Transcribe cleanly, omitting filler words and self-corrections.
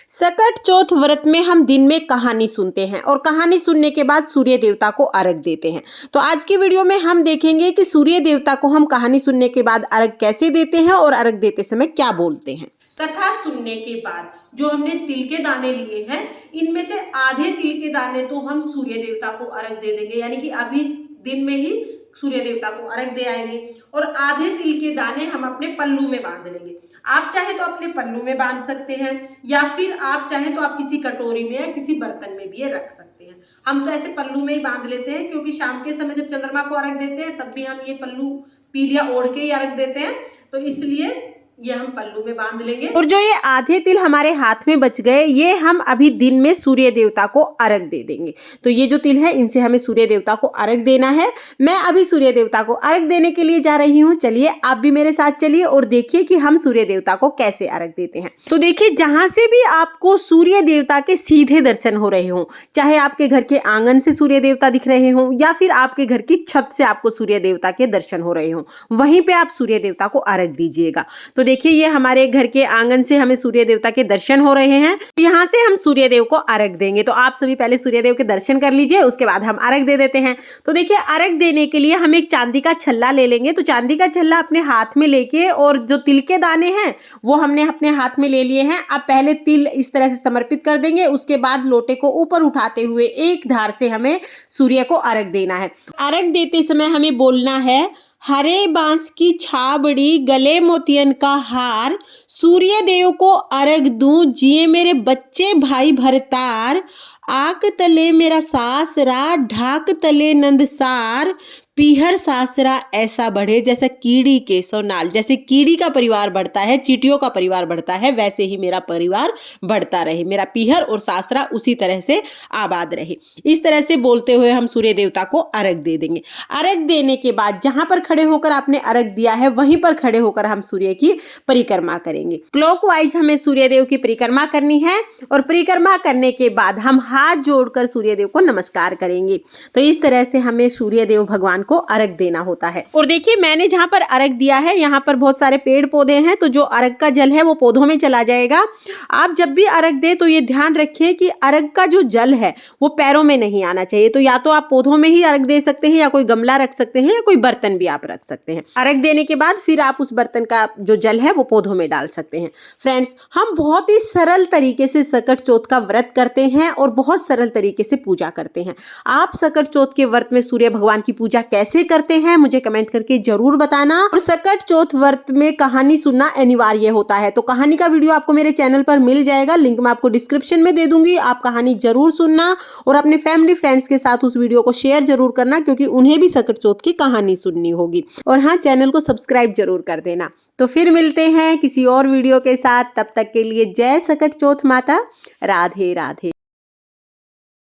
सकट चौथ व्रत में हम दिन में कहानी सुनते हैं और कहानी सुनने के बाद सूर्य देवता को अर्घ देते हैं। तो आज की वीडियो में हम देखेंगे कि सूर्य देवता को हम कहानी सुनने के बाद अर्घ कैसे देते हैं और अर्घ देते समय क्या बोलते हैं। कथा सुनने के बाद जो हमने तिल के दाने लिए हैं, इनमें से आधे तिल के दाने तो हम सूर्य देवता को अर्घ दे देंगे, यानी कि अभी दिन में ही सूर्य देवता को अर्घ दे आएंगे। और आधे तिल के दाने हम अपने पल्लू में बांध लेंगे। आप चाहे तो अपने पल्लू में बांध सकते हैं या फिर आप चाहे तो आप किसी कटोरी में या किसी बर्तन में भी ये रख सकते हैं। हम तो ऐसे पल्लू में ही बांध लेते हैं, क्योंकि शाम के समय जब चंद्रमा को अर्घ देते हैं तब भी हम ये पल्लू पीलिया ओढ़ के ही अर्घ देते हैं, तो इसलिए ये हम पल्लू में बांध लेंगे। और जो ये आधे तिल हमारे हाथ में बच गए, ये हम अभी दिन में सूर्य देवता को अर्घ दे देंगे। तो ये जो तिल है, इनसे हमें सूर्य देवता को अर्घ देना है। मैं अभी सूर्य देवता को अर्घ देने के लिए जा रही हूँ। चलिए आप भी मेरे साथ चलिए और देखिए कि हम सूर्य देवता को कैसे अर्घ देते हैं। तो देखिए, जहां से भी आपको सूर्य देवता के सीधे दर्शन हो रहे हों, चाहे आपके घर के आंगन से सूर्य देवता दिख रहे हों या फिर आपके घर की छत से आपको सूर्य देवता के दर्शन हो रहे हों, वहीं पे आप सूर्य देवता को अर्घ दीजिएगा। तो देखिए, ये हमारे घर के आंगन से हमें सूर्य देवता के दर्शन हो रहे हैं। यहाँ से हम सूर्य देव को अर्घ देंगे। तो आप सभी पहले सूर्य देव के दर्शन कर लीजिए, उसके बाद हम अर्घ दे देते हैं। तो देखिए, अर्घ देने के लिए हम एक चांदी का छल्ला ले लेंगे। तो चांदी का छल्ला अपने हाथ में लेके, और जो तिल के दाने हैं वो हमने अपने हाथ में ले लिए हैं। अब पहले तिल इस तरह से समर्पित कर देंगे, उसके बाद लोटे को ऊपर उठाते हुए एक धार से हमें सूर्य को अर्घ देना है। अर्घ देते समय हमें बोलना है, हरे बांस की छाबड़ी, गले मोतियन का हार, सूर्य देव को अर्घ दूं, जिए मेरे बच्चे भाई भरतार, आक तले मेरा सासरा, ढाक तले नंदसार, पीहर सासरा ऐसा बढ़े जैसा कीड़ी के सोनाल। जैसे कीड़ी का परिवार बढ़ता है, चींटियों का परिवार बढ़ता है, वैसे ही मेरा परिवार बढ़ता रहे, मेरा पीहर और सासरा उसी तरह से आबाद रहे। इस तरह से बोलते हुए हम सूर्य देवता को अर्घ दे देंगे। अर्घ देने के बाद जहां पर खड़े होकर आपने अर्घ दिया है, वहीं पर खड़े होकर हम सूर्य की परिक्रमा करेंगे। क्लॉकवाइज हमें सूर्य देव की परिक्रमा करनी है और परिक्रमा करने के बाद हम हाथ जोड़कर सूर्य देव को नमस्कार करेंगे। तो इस तरह से हमें सूर्य देव भगवान को अर्घ देना होता है। और देखिए, मैंने जहां पर अर्घ दिया है, यहाँ पर बहुत सारे पेड़ पौधे हैं, तो जो अर्घ का जल है वो पौधों में चला जाएगा। आप जब भी अर्घ दें तो ये ध्यान रखिए कि अर्घ का जो जल है वो पैरों में नहीं आना चाहिए। तो या तो आप पौधों में ही अर्घ दे सकते हैं, या कोई गमला रख सकते हैं, या कोई बर्तन भी आप रख सकते हैं। अर्घ देने के बाद फिर आप उस बर्तन का जो जल है वो पौधों में डाल सकते हैं। फ्रेंड्स, हम बहुत ही सरल तरीके से सकट चौथ का व्रत करते हैं और बहुत सरल तरीके से पूजा करते हैं। आप सकट चौथ के व्रत में सूर्य भगवान की पूजा कैसे करते हैं मुझे कमेंट करके जरूर बताना। और सकट चौथ व्रत में कहानी सुनना अनिवार्य होता है। तो कहानी का वीडियो आपको मेरे चैनल पर मिल जाएगा, लिंक मैं आपको डिस्क्रिप्शन में दे दूंगी। आप कहानी जरूर सुनना और अपने फैमिली फ्रेंड्स के साथ उस वीडियो को शेयर जरूर करना, क्योंकि उन्हें भी सकट चौथ की कहानी सुननी होगी। और हाँ, चैनल को सब्सक्राइब जरूर कर देना। तो फिर मिलते हैं किसी और वीडियो के साथ। तब तक के लिए जय सकट चौथ माता। राधे राधे।